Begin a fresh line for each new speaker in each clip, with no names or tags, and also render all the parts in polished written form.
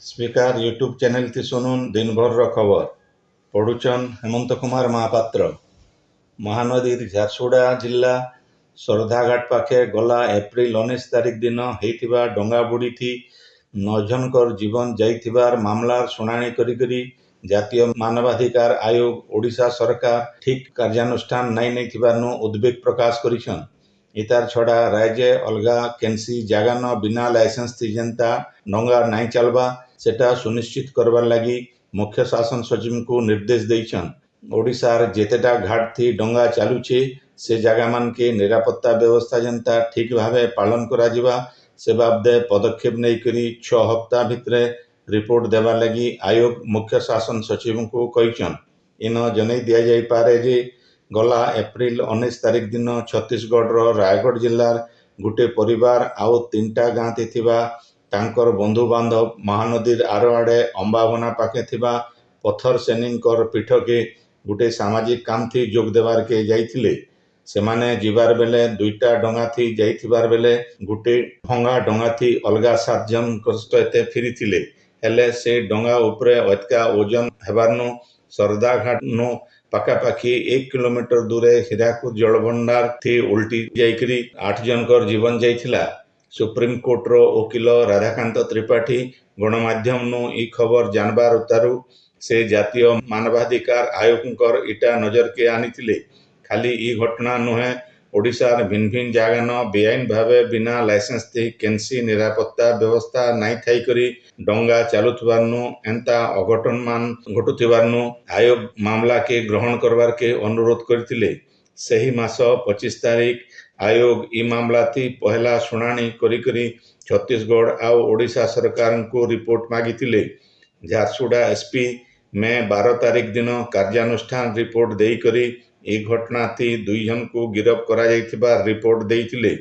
Speaker YouTube channel थी सुनुन दिन भर खबर पढ़ुचन हेमंत कुमार महापात्र। महानदी झारसुगुड़ा जिला सरधाघाट पाखे गला एप्रिल 19 तारिख दिन होइथिबा डंगा बुड़ी थी 9 जनकर जीवन जाइथिबार मामलार शुणाणी करी जातीय मानवाधिकार आयोग ओडिशा सरकार ठीक कार्यानुष्ठान नाई नैथिबारनु उद्वेग प्रकाश करिछन। इतार छड़ा राज्य अलगा केन्सी जागान बिना लाइसेंस थी जेंता डंगा नाई चलबा सेटा सुनिश्चित करवार लगी मुख्य शासन सचिव को निर्देश देइछन। ओडिशार जेतेटा घाट थी डंगा चालुचे से जगह मान के निरापत्ता व्यवस्था जेंता ठीक भावे पालन करा जिबा से बाबदे पदक्षेप नहीं करी 6 हफ्ता भितरे रिपोर्ट देवा लगी आयोग मुख्य शासन सचिव को कहिछन। इन जनै दिया जाई पारे जे गला एप्रिल 19 तारिख दिन छत्तीसगढ़ रायगढ़ जिलार गुटे परिवार आउ 3टा गाँ थिबा तांकर बंधु बांधव महानदीर आर आड़े अंबावना पाखे थिबा पत्थर सेनिंकर पीठ के गुटे सामाजिक काम थी जोग देवार के जाइथिले। सेमाने जिबार बेले 2टा डंगा थी जाइथिबार बेले गुटे भंगा डंगा थी अलगा 7 जन सहित फिरिथिले। हेले से डंगा उपरे अतका ओजन हेबारनु सरदाघाट नु पाखापाखि 1 किलोमीटर दूरे हीराकुद जलभंडार थी उल्टी जाइकरी 8 जनकर जीवन जाइथिला। सुप्रीम कोर्ट रो वकील राधाकांत त्रिपाठी गणमाध्यम नु ई खबर जानबार उतारू से जातीय मानवाधिकार आयोग इटा नजर के आनीथिले। खाली ई घटना नुहे ओडिशार भिन्न भिन्न जागान बेआईन भावे बिना लाइसेंस थी केन्सी निरापत्ता व्यवस्था नाई थाई करी डंगा चालुथिबारनु एंता अघटन मान घटुथिबारनु आयोग मामला के ग्रहण करवार के अनुरोध करथिले। सही मास 25 तारिख आयोग ई मामला थी पहला शुणाणी करी छत्तीसगढ़ आउ ओडिशा सरकार को रिपोर्ट मागिथिले। झारसुगुड़ा एसपी में 12 तारिख दिन कार्यानुष्ठान रिपोर्ट देई करी ई घटना थी 2 जन को गिरफ करा जाइथिबा रिपोर्ट देइथिले।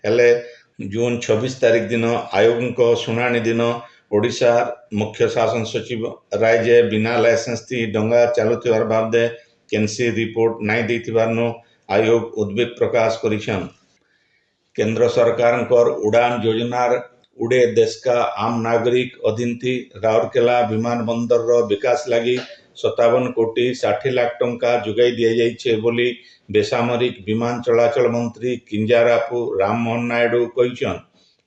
हेले जून 26 तारिख दिन आयोग को शुणाणी दिन ओडिशा मुख्य शासन सचिव राज्य बिना लाइसेंस थी डंगा चालुथिबार बाबदे केन्सी रिपोर्ट नाई देइथिबारनु आयोग उद्वेग प्रकाश करिछन। केंद्र सरकार उड़ान योजनार उड़े देश का आम नागरिक अधीन थी राउरकेला विमानबंदर रो विकास लगी 57 कोटी 60 लाख टंका जुगाई दिया जाइछे बोली बेसामरिक विमान चलाचल मंत्री किंजारापु राममोहन नायडू कहिछन।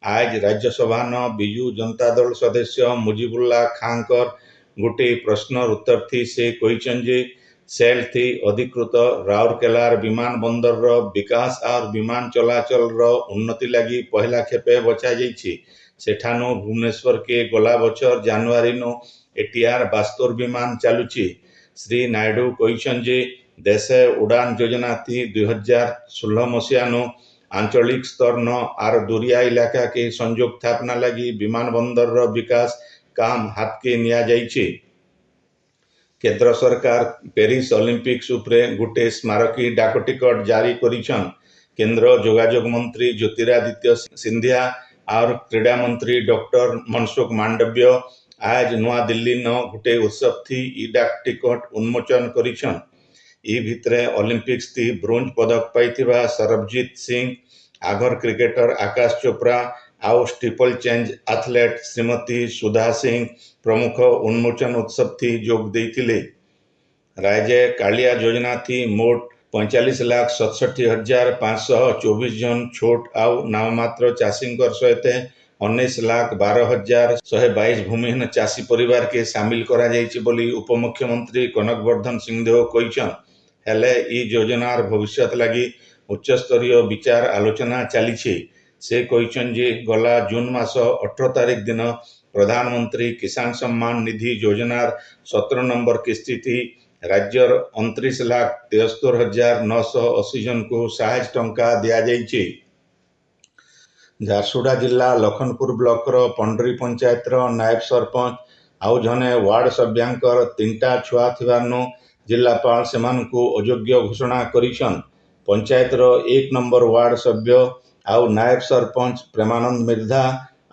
आज राज्यसभा न बिजू जनता दल सदस्य मुजिबुल्ला खांकर गोटे प्रश्नर उत्तर थी से कहिछन जे सेल थी अधिकृत राउरकेलार विमान बंदर रो विकास और विमान चलाचल रो उन्नति लगी पहला खेपे बचा जाइछि। सेठानु भुवनेश्वर के गला बछर जनवरी नु एटीआर 72 विमान चालुछि। श्री नायडू कहिछन जे देशे उड़ान योजना थी 2016 मसीहा नु आंचलिक स्तर न आर दुरिया इलाका के संयोग स्थापना लगी विमान बंदर रो विकास काम हाथ के निया जाइछि। केंद्र सरकार पेरिस ओलंपिक्स उपरे गुटे स्मारकी डाक टिकट जारी करिछन। केंद्र जोगाजोग मंत्री ज्योतिरादित्य सिंधिया और क्रीड़ा मंत्री डॉक्टर मनसुख मांडव्य आज नवा दिल्ली न गुटे उत्सव थी ई डाक टिकट उन्मोचन करिछन। ई भितरे ओलंपिक्स थी ब्रोंज पदक पाइथिबा सरबजीत सिंह, आगर क्रिकेटर आकाश चोप्रा आउ steeple change athlete Shrimati Sudha Singh प्रमुख उन्मोचन उत्सव थी जोग देइथिले। राज्य कालिया योजना थी मोट 45,67,524 जन छोट आउ नाममात्र चाषींकर सहित 19,12,122 भूमिहीन चाषी परिवार के शामिल करा जाइछि बोली उपमुख्यमंत्री कनक वर्धन सिंहदेव कहिछन। हेले ई योजनार भविष्यत लगी उच्चस्तरीय विचार आलोचना चलीछि। से कहिछन जे गला जून मास 18 तारिख दिन प्रधानमंत्री किसान सम्मान निधि योजनार 17 नंबर किस्ती थी राज्यर 29,73,980 जन को 60 टंका दिया जाइछि। झारसुगुड़ा जिला लखनपुर ब्लॉक रो पंडरी पंचायत रो नायब सरपंच आउ जने वार्ड सभ्यांकर 3टा छुआ थिबारनु जिलापाल सेमान को अयोग्य घोषणा करिछन। पंचायत रो 1 नंबर वार्ड सभ्य आउ नायब सरपंच प्रेमानंद मिर्धा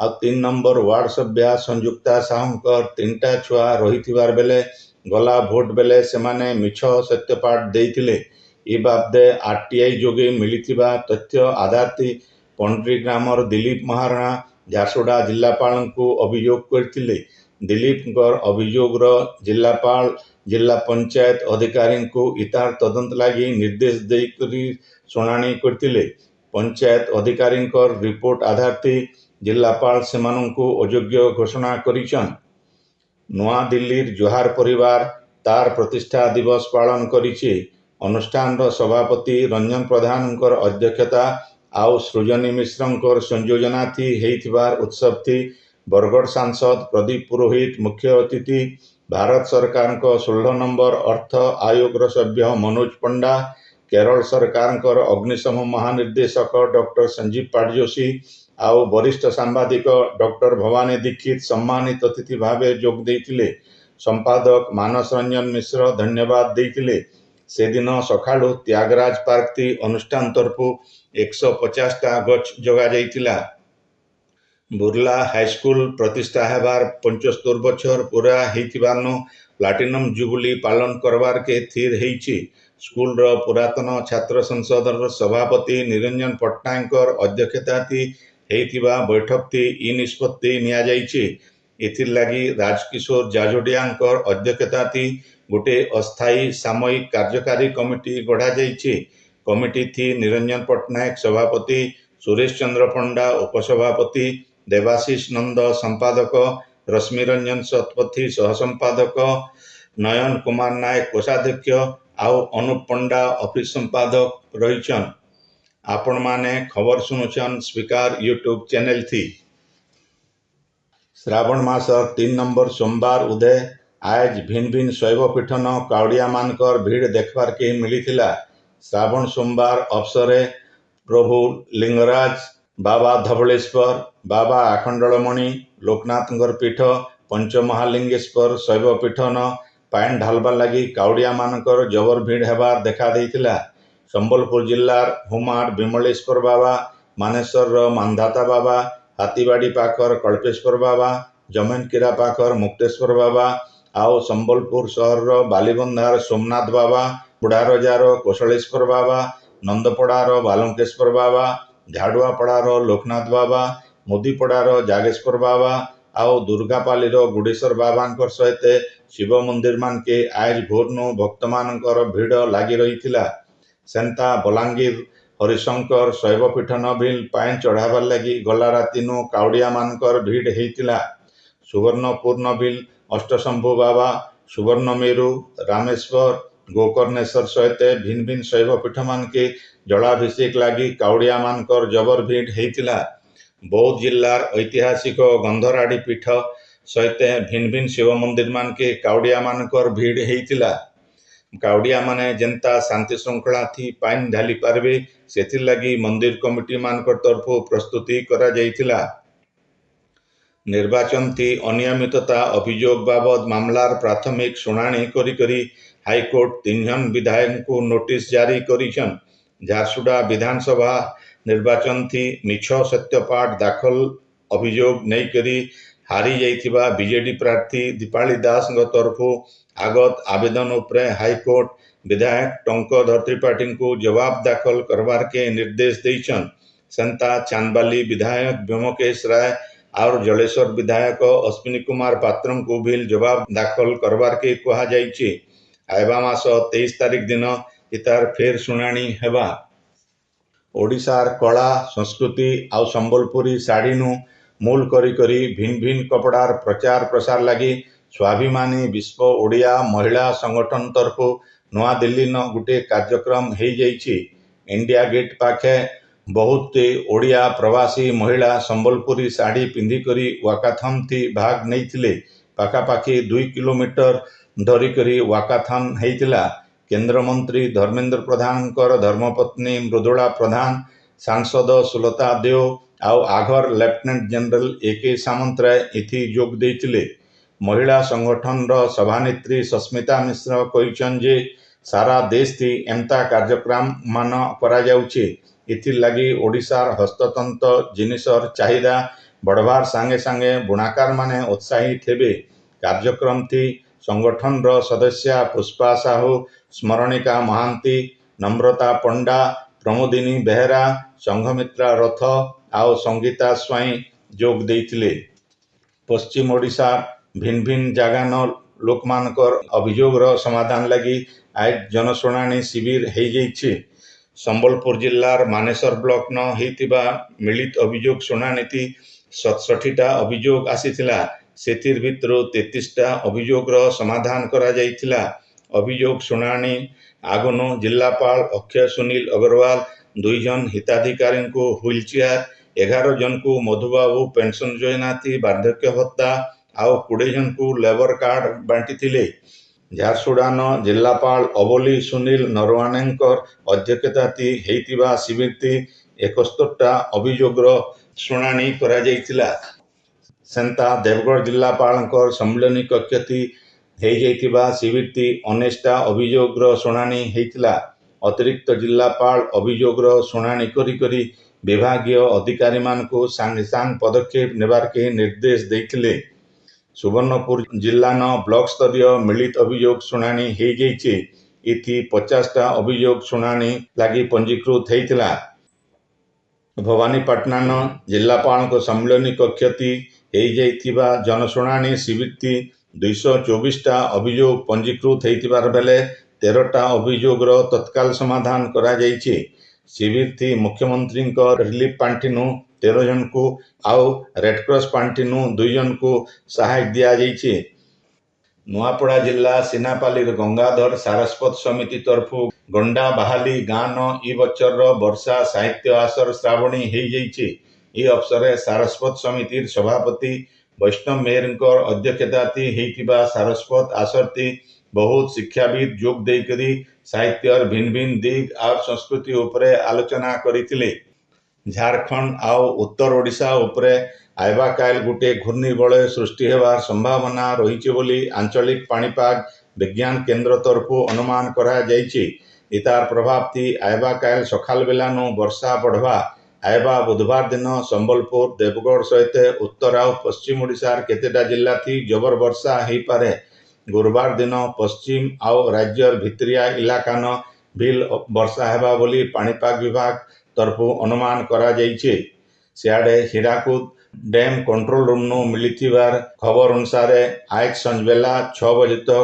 आउ 3 नंबर वार्ड सभ्या संयुक्ता साहूकर 3टा छुआ रहिथिबार बेले गला भोट बेले सेमाने मिछ सत्यपाठ देइथिले। ई बाबदे आरटीआई जोगे मिलिथिबा तथ्य आधार थी पंडरी ग्रामर दिलीप महाराणा झारसुगुड़ा जिलापाल को अभियोग करथिले। दिलीपଙ୍କର ଅଭିଯୋଗର ଜିଲ୍ଲାପାଳ ଜିଲ୍ଲା ପଞ୍ଚାୟତ ଅଧିକାରୀଙ୍କୁ ଇତାର ତଦନ୍ତ ଲାଗି ନିର୍ଦ୍ଦେଶ ଦେଇକରି ଶୁଣାଣି କରିଥିଲେ। ପଞ୍ଚାୟତ ଅଧିକାରୀଙ୍କର ରିପୋର୍ଟ ଆଧାରରେ ଜିଲ୍ଲାପାଳ ସେମାନଙ୍କୁ ଅଯୋଗ୍ୟ ଘୋଷଣା କରିଛନ୍ତି। ନୂଆଦିଲ୍ଲୀର ଜୋହାର ପରିବାର ତାର ପ୍ରତିଷ୍ଠା ଦିବସ ପାଳନ କରିଛି। ଅନୁଷ୍ଠାନର ସଭାପତି ରଞ୍ଜନ ପ୍ରଧାନଙ୍କର ଅଧ୍ୟକ୍ଷତା ଆଉ ସୃଜନୀ ମିଶ୍ରଙ୍କର ସଂଯୋଜନାଥି ହେଇଥିବାର ଉତ୍ସବଥି ବରଗଡ଼ ସାଂସଦ ପ୍ରଦୀପ ପୁରୋହିତ ମୁଖ୍ୟ ଅତିଥି, ଭାରତ ସରକାରଙ୍କ 16 ନମ୍ବର ଅର୍ଥ ଆୟୋଗର ସଭ୍ୟ ମନୋଜ ପଣ୍ଡା, କେରଳ ସରକାରଙ୍କର ଅଗ୍ନିଶମ ମହାନିର୍ଦ୍ଦେଶକ ଡକ୍ଟର ସଞ୍ଜୀବ ପାଟଜୋଶୀ ଆଉ ବରିଷ୍ଠ ସାମ୍ବାଦିକ ଡକ୍ଟର ଭବାନୀ ଦୀକ୍ଷିତ ସମ୍ମାନିତ ଅତିଥି ଭାବେ ଯୋଗ ଦେଇଥିଲେ। ସମ୍ପାଦକ ମାନସ ରଞ୍ଜନ ମିଶ୍ର ଧନ୍ୟବାଦ ଦେଇଥିଲେ। ସେଦିନ ସକାଳୁ ତ୍ୟାଗରାଜ ପାର୍କଟି ଅନୁଷ୍ଠାନ ତରଫରୁ 150ଟା ଗଛ ଯୋଗାଯାଇଥିଲା। ବୁର୍ଲା ହାଇସ୍କୁଲ ପ୍ରତିଷ୍ଠା ହେବାର 75 ବছର ପୁରା ହେଇଥିବାରୁ ପ୍ଲାଟିନମ ଜୁବୁଲି ପାଳନ କରବାରକେ ଥିର ହେଇଛି। ସ୍କୁଲର ପୁରାତନ ଛାତ୍ର ସଂସଦର ସଭାପତି ନିରଞ୍ଜନ ପଟ୍ଟନାୟକଙ୍କର ଅଧ୍ୟକ୍ଷତାଥି ହେଇଥିବା ବୈଠକଟି ଇ ନିଷ୍ପତ୍ତି ନିଆଯାଇଛି। ଏଥିର୍ଲାଗି ରାଜକିଶୋର ଜାଜୋଡ଼ିଆଙ୍କର ଅଧ୍ୟକ୍ଷତାଥି ଗୋଟିଏ ଅସ୍ଥାୟୀ ସାମୟିକ କାର୍ଯ୍ୟକାରୀ କମିଟି ଗଢ଼ାଯାଇଛି। କମିଟିଥି ନିରଞ୍ଜନ ପଟ୍ଟନାୟକ ସଭାପତି, ସୁରେଶ ଚନ୍ଦ୍ର ପଣ୍ଡା ଉପସଭାପତି, ଦେବାଶିଷ ନନ୍ଦ ସମ୍ପାଦକ, ରଶ୍ମି ରଞ୍ଜନ ଶତପଥୀ ସହସମ୍ପାଦକ, ନୟନ କୁମାର ନାୟକ କୋଷାଧ୍ୟକ୍ଷ ଆଉ ଅନୁପ ପଣ୍ଡା ଅଫିସ ସମ୍ପାଦକ ରହିଛନ୍। ଆପଣମାନେ ଖବର ଶୁଣୁଛନ୍ ସ୍ପିକାର ୟୁଟ୍ୟୁବ ଚ୍ୟାନେଲ थी। ଶ୍ରାବଣ ମାସର 3 ନମ୍ବର ସୋମବାର ଉଦୟ ଆଜ ଭିନ୍ନ ଭିନ୍ନ ଶୈବପୀଠନ କାଉଡ଼ିଆମାନଙ୍କର ଭିଡ଼ ଦେଖବାରକେ ମିଳିଥିଲା। ଶ୍ରାବଣ ସୋମବାର ଅବସରରେ ପ୍ରଭୁ ଲିଙ୍ଗରାଜ, ବାବା ଧବଳେଶ୍ୱର, ବାବା ଆଖଣ୍ଡଳମଣି, ଲୋକନାଥଙ୍କର ପୀଠ, ପଞ୍ଚମହାଲିଙ୍ଗେଶ୍ୱର ଶୈବପୀଠନ ପାଣି ଢାଲବାର ଲାଗି କାଉଡ଼ିଆମାନଙ୍କର ଜବର ଭିଡ଼ ହେବାର ଦେଖାଦେଇଥିଲା। ସମ୍ବଲପୁର ଜିଲ୍ଲାର ହୁମାର ବିମଳେଶ୍ୱର ବାବା, ମାନେଶ୍ୱରର ମାନ୍ଧାତା ବାବା, ହାତୀବାଡ଼ି ପାଖର କଳ୍ପେଶ୍ୱର ବାବା, ଜମେନକିରା ପାଖର ମୁକ୍ତେଶ୍ୱର ବାବା ଆଉ ସମ୍ବଲପୁର ସହରର ବାଲିବନ୍ଧାର ସୋମନାଥ ବାବା, ବୁଢ଼ାରଜାର କୋଶଳେଶ୍ୱର ବାବା, ନନ୍ଦପଡ଼ାର ବାଲୁଙ୍କେଶ୍ୱର ବାବା, ଝାଡ଼ୁଆପଡ଼ାର ଲୋକନାଥ ବାବା, ମୁଦିପଡ଼ାର ଜାଗେଶ୍ୱର ବାବା ଆଉ ଦୁର୍ଗାପାଲିର ଗୁଡ଼େଶ୍ୱର ବାବାଙ୍କର ସହିତ ଶିବ ମନ୍ଦିରମାନକେ ଆଜ ଭୋରନୁ ଭକ୍ତମାନଙ୍କର ଭିଡ଼ ଲାଗି ରହିଥିଲା। ସେନ୍ତା ବଲାଙ୍ଗୀର ହରିଶଙ୍କର ଶୈବପୀଠନ ବିଲ୍ ପାଣି ଚଢ଼ାବାର ଲାଗି ଗଲା ରାତିନୁ କାଉଡ଼ିଆମାନଙ୍କର ଭିଡ଼ ହେଇଥିଲା। ସୁବର୍ଣ୍ଣପୁରନ ବିଲ୍ ଅଷ୍ଟଶମ୍ଭୁ ବାବା, ସୁବର୍ଣ୍ଣମେରୁ, ରାମେଶ୍ୱର, ଗୋକର୍ଣ୍ଣେଶ୍ୱର ସହିତ ଭିନ୍ନ ଭିନ୍ନ ଶୈବପୀଠମାନକେ ଜଳାଭିଷେକ ଲାଗି କାଉଡ଼ିଆମାନଙ୍କର ଜବର ଭିଡ଼ ହେଇଥିଲା। ବୌଦ୍ଧ ଜିଲ୍ଲାର ଐତିହାସିକ ଗନ୍ଧରାଡ଼ି ପୀଠ ସହିତ ଭିନ୍ନ ଭିନ୍ନ ଶିବ ମନ୍ଦିରମାନକେ କାଉଡ଼ିଆମାନଙ୍କର ଭିଡ଼ ହେଇଥିଲା। କାଉଡ଼ିଆମାନେ ଯେନ୍ତା ଶାନ୍ତି ଶୃଙ୍ଖଳାଥି ପାଣି ଢାଲି ପାରିବେ ସେଥିର୍ଲାଗି ମନ୍ଦିର କମିଟିମାନଙ୍କର ତରଫରୁ ପ୍ରସ୍ତୁତି କରାଯାଇଥିଲା। ନିର୍ବାଚନଥି ଅନିୟମିତତା ଅଭିଯୋଗ ବାବଦ ମାମଲାର ପ୍ରାଥମିକ ଶୁଣାଣି କରି ହାଇକୋର୍ଟ 3 ଜଣ ବିଧାୟକଙ୍କୁ ନୋଟିସ ଜାରି କରିଛନ୍। ଝାରସୁଗୁଡ଼ା ବିଧାନସଭା ନିର୍ବାଚନଥି ମିଛ ସତ୍ୟପାଠ ଦାଖଲ ଅଭିଯୋଗ ନେଇକରି ହାରି ଯାଇଥିବା ବିଜେଡି ପ୍ରାର୍ଥୀ ଦୀପାଳି ଦାସଙ୍କ ତରଫରୁ ଆଗତ ଆବେଦନ ଉପରେ ହାଇକୋର୍ଟ ବିଧାୟକ ଟଙ୍କଧର ତ୍ରିପାଠୀଙ୍କୁ ଜବାବ ଦାଖଲ କରବାରକେ ନିର୍ଦ୍ଦେଶ ଦେଇଛନ୍। ସେନ୍ତା ଚାନ୍ଦବାଲି ବିଧାୟକ ବ୍ୟୋମକେଶ ରାୟ ଆଉ ଜଳେଶ୍ୱର ବିଧାୟକ ଅଶ୍ୱିନୀ କୁମାର ପାତ୍ରଙ୍କୁ ବିଲ୍ ଜବାବ ଦାଖଲ କରବାରକେ କୁହାଯାଇଛି। ଆଇବା ମାସ 23 ତାରିଖ ଦିନ ଇତାର ଫେର ଶୁଣାଣି ହେବା। ଓଡ଼ିଶାର କଳା ସଂସ୍କୃତି ଆଉ ସମ୍ବଲପୁରୀ ଶାଢ଼ୀନୁ ମୂଲ କରି ଭିନ୍ନ ଭିନ୍ନ କପଡ଼ାର ପ୍ରଚାର ପ୍ରସାର ଲାଗି ସ୍ୱାଭିମାନୀ ବିଶ୍ୱ ଓଡ଼ିଆ ମହିଳା ସଂଗଠନ ତରଫରୁ ନୂଆଦିଲ୍ଲୀନ ଗୋଟିଏ କାର୍ଯ୍ୟକ୍ରମ ହେଇଯାଇଛି। ଇଣ୍ଡିଆ ଗେଟ୍ ପାଖେ ବହୁତଟି ଓଡ଼ିଆ ପ୍ରବାସୀ ମହିଳା ସମ୍ବଲପୁରୀ ଶାଢ଼ୀ ପିନ୍ଧିକରି ୱାକାଥନ୍ଥି ଭାଗ ନେଇଥିଲେ। ପାଖାପାଖି 2 କିଲୋମିଟର ଧରିକରି ୱାକାଥନ ହେଇଥିଲା। କେନ୍ଦ୍ରମନ୍ତ୍ରୀ ଧର୍ମେନ୍ଦ୍ର ପ୍ରଧାନଙ୍କର ଧର୍ମପତ୍ନୀ ମୃଦୁଳା ପ୍ରଧାନ, ସାଂସଦ ସୁଲତା ଦେଓ ଆଉ ଆଘର ଲେଫ୍ଟନାଣ୍ଟ ଜେନେରାଲ ଏ.କେ. ସାମନ୍ତରାୟ ଏଥି ଯୋଗ ଦେଇଥିଲେ। ମହିଳା ସଂଗଠନର ସଭାନେତ୍ରୀ ସସ୍ମିତା ମିଶ୍ର କହିଛନ୍ତି ଯେ ସାରା ଦେଶଥି ଏନ୍ତା କାର୍ଯ୍ୟକ୍ରମମାନ କରାଯାଉଛି। ଏଥିର୍ଲାଗି ଓଡ଼ିଶାର ହସ୍ତତନ୍ତ ଜିନିଷର ଚାହିଦା ବଢ଼ବାର ସାଙ୍ଗେ ସାଙ୍ଗେ ବୁଣାକାରମାନେ ଉତ୍ସାହିତ ହେବେ। କାର୍ଯ୍ୟକ୍ରମଥି ସଂଗଠନର ସଦସ୍ୟା ପୁଷ୍ପା ସାହୁ, ସ୍ମରଣିକା ମହାନ୍ତି, ନମ୍ରତା ପଣ୍ଡା, ପ୍ରମୋଦିନୀ ବେହେରା, ସଂଘମିତ୍ରା ରଥ ଆଉ ସଙ୍ଗୀତା ସ୍ୱାଇଁ ଯୋଗ ଦେଇଥିଲେ। ପଶ୍ଚିମ ଓଡ଼ିଶାର ଭିନ୍ନ ଭିନ୍ନ ଜାଗାନ ଲୋକମାନଙ୍କର ଅଭିଯୋଗର ସମାଧାନ ଲାଗି ଆଜି ଜନଶୁଣାଣି ଶିବିର ହେଇଯାଇଛି। ସମ୍ବଲପୁର ଜିଲ୍ଲାର ମାନେସର ବ୍ଲକନ ହେଇଥିବା ମିଳିତ ଅଭିଯୋଗ ଶୁଣାଣିଟି 67ଟା ଅଭିଯୋଗ ଆସିଥିଲା। ସେଥିର ଭିତରୁ 33ଟା ଅଭିଯୋଗର ସମାଧାନ କରାଯାଇଥିଲା। ଅଭିଯୋଗ ଶୁଣାଣି ଆଗନୁ ଜିଲ୍ଲାପାଳ ଅକ୍ଷୟ ସୁନୀଲ ଅଗ୍ରୱାଲ 2 ଜଣ ହିତାଧିକାରୀଙ୍କୁ ହୁଇଲଚେୟାର, 11 ଜଣଙ୍କୁ ମଧୁବାବୁ ପେନସନ ଯୋଜନା ବାର୍ଦ୍ଧକ୍ୟ ଭତ୍ତା ଆଉ 20 ଜଣଙ୍କୁ ଲେବର କାର୍ଡ ବାଣ୍ଟିଥିଲେ। ଝାରସୁଗୁଡ଼ାନ ଜିଲ୍ଲାପାଳ ଅବୋଲି ସୁନୀଲ ନରୱାନେଙ୍କର ଅଧ୍ୟକ୍ଷତାରେ ହେଇଥିବା ଶିବିରଟି 71ଟା ଅଭିଯୋଗର ଶୁଣାଣି କରାଯାଇଥିଲା। ସେନ୍ତା ଦେବଗଡ଼ ଜିଲ୍ଲାପାଳଙ୍କର ସମ୍ମିଳନୀ କକ୍ଷରେ ହେଇଯାଇଥିବା ଶିବିରଟି 19ଟା ଅଭିଯୋଗର ଶୁଣାଣି ହେଇଥିଲା। ଅତିରିକ୍ତ ଜିଲ୍ଲାପାଳ ଅଭିଯୋଗର ଶୁଣାଣି କରି ବିଭାଗୀୟ ଅଧିକାରୀମାନଙ୍କୁ ସାଙ୍ଗେ ସାଙ୍ଗେ ପଦକ୍ଷେପ ନେବାରକେ ନିର୍ଦ୍ଦେଶ ଦେଇଥିଲେ। ସୁବର୍ଣ୍ଣପୁର ଜିଲ୍ଲାନ ବ୍ଲକ ସ୍ତରୀୟ ମିଳିତ ଅଭିଯୋଗ ଶୁଣାଣି ହେଇଯାଇଛି। ଏଥି 50ଟା ଅଭିଯୋଗ ଶୁଣାଣି ଲାଗି ପଞ୍ଜୀକୃତ ହେଇଥିଲା। ଭବାନୀପାଟଣାନ ଜିଲ୍ଲାପାଳଙ୍କ ସମ୍ମିଳନୀ କକ୍ଷରେ ହେଇଯାଇଥିବା ଜନଶୁଣାଣି ଶିବିରଟି 224ଟା ଅଭିଯୋଗ ପଞ୍ଜୀକୃତ ହେଇଥିବାର ବେଲେ 13ଟା ଅଭିଯୋଗର ତତ୍କାଳ ସମାଧାନ କରାଯାଇଛି। ଶିବିରଟି ମୁଖ୍ୟମନ୍ତ୍ରୀଙ୍କ ରିଲିଫ ପାଣ୍ଠିନୁ 13 ଜଣଙ୍କୁ ଆଉ ରେଡକ୍ରସ ପାଣ୍ଠିନୁ 2 ଜଣଙ୍କୁ ସହାୟତା ଦିଆଯାଇଛି। ନୂଆପଡ଼ା ଜିଲ୍ଲା ସିନାପାଲିର ଗଙ୍ଗାଧର ସାରସ୍ୱତ ସମିତି ତରଫୁ ଗଣ୍ଡା ବାହାଲି ଗାଁନ ଇ ବଛରର ବର୍ଷା ସାହିତ୍ୟ ଆସର ଶ୍ରାବଣୀ ହେଇଯାଇଛି। ଏ ଅବସରରେ ସାରସ୍ୱତ ସମିତିର ସଭାପତି ବୈଷ୍ଣବ ମେହେରଙ୍କର ଅଧ୍ୟକ୍ଷତାରେ ହେଇଥିବା ସାରସ୍ୱତ ଆସରଟି ବହୁତ ଶିକ୍ଷାବିତ ଯୋଗ ଦେଇକରି ସାହିତ୍ୟର ଭିନ୍ନ ଭିନ୍ନ ଦିଗ ଆଉ ସଂସ୍କୃତି ଉପରେ ଆଲୋଚନା କରିଥିଲେ। ଝାରଖଣ୍ଡ ଆଉ ଉତ୍ତର ଓଡ଼ିଶା ଉପରେ ଆଇବା କାଲ ଗୋଟିଏ ଘୂର୍ଣ୍ଣିବଳୟ ସୃଷ୍ଟି ହେବାର ସମ୍ଭାବନା ରହିଛି ବୋଲି ଆଞ୍ଚଳିକ ପାଣିପାଗ ବିଜ୍ଞାନ କେନ୍ଦ୍ର ତରଫୁ ଅନୁମାନ କରାଯାଇଛି। ଇତାର ପ୍ରଭାବତି ଆଇବା କାଲ ସକାଳ ବେଲାନୁ ବର୍ଷା ବଢ଼ବା। ଆଇବା ବୁଧବାର ଦିନ ସମ୍ବଲପୁର, ଦେବଗଡ଼ ସହିତ ଉତ୍ତର ଆଉ ପଶ୍ଚିମ ଓଡ଼ିଶାର କେତେଟା ଜିଲ୍ଲାଥି ଜବର ବର୍ଷା ହେଇପାରେ। ଗୁରୁବାର ଦିନ ପଶ୍ଚିମ ଆଉ ରାଜ୍ୟର ଭିତରିଆ ଇଲାକାନ ଭିଲ ବର୍ଷା ହେବା ବୋଲି ପାଣିପାଗ ବିଭାଗ ତରଫୁ ଅନୁମାନ କରାଯାଇଛି। ସିଆଡ଼େ ହୀରାକୁଦ ଡ୍ୟାମ କଣ୍ଟ୍ରୋଲ ରୁମନୁ ମିଳିଥିବାର ଖବର ଅନୁସାରେ ଆଜ ସଞ୍ଜବେଲା 6 ବଜେ ତକ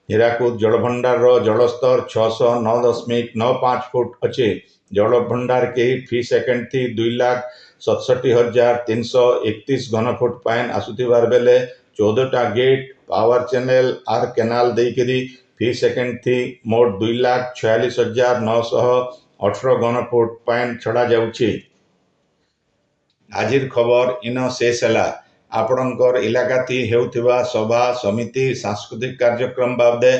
ହୀରାକୁଦ ଜଳଭଣ୍ଡାରର ଜଳସ୍ତର 609.95 ଫୁଟ ଅଛି। ଜଳଭଣ୍ଡାର କେହି ଫି ସେକେଣ୍ଡ 2,67,331 ଘନଫୁଟ ପାଣି ଆସୁଥିବାର ବେଲେ 14ଟା ଗେଟ୍, ପାୱାର ଚ୍ୟାନେଲ ଆର କେନାଲ ଦେଇକରି ଫି ସେକେଣ୍ଡ ମୋଟ 2,46,918 ଘନଫୁଟ ପାଣି ଛଡ଼ା ଯାଉଛି। ଆଜିର ଖବର ଇନ ଶେଷ ହେଲା। ଆପଣଙ୍କର ଇଲାକାଥି ହେଉଥିବା ସଭା, ସମିତି, ସାଂସ୍କୃତିକ କାର୍ଯ୍ୟକ୍ରମ ବାବଦେ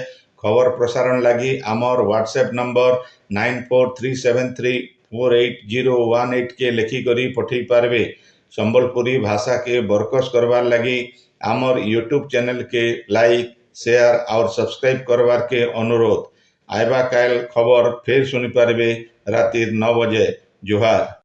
ଖବର ପ୍ରସାରଣ ଲାଗି ଆମର ହ୍ୱାଟ୍ସଆପ ନମ୍ବର 9437348018 କେ ଲେଖିକରି ପଠେଇ ପାରବେ। ସମ୍ବଲପୁରୀ ଭାଷା କେ ବରକସ करवार लगी आमर यूट्यूब चैनल के लाइक, शेयर और सब्सक्राइब करवार के अनुरोध। आइबा काल खबर फिर सुनी पारबे रातिर 9 बजे। जोहार।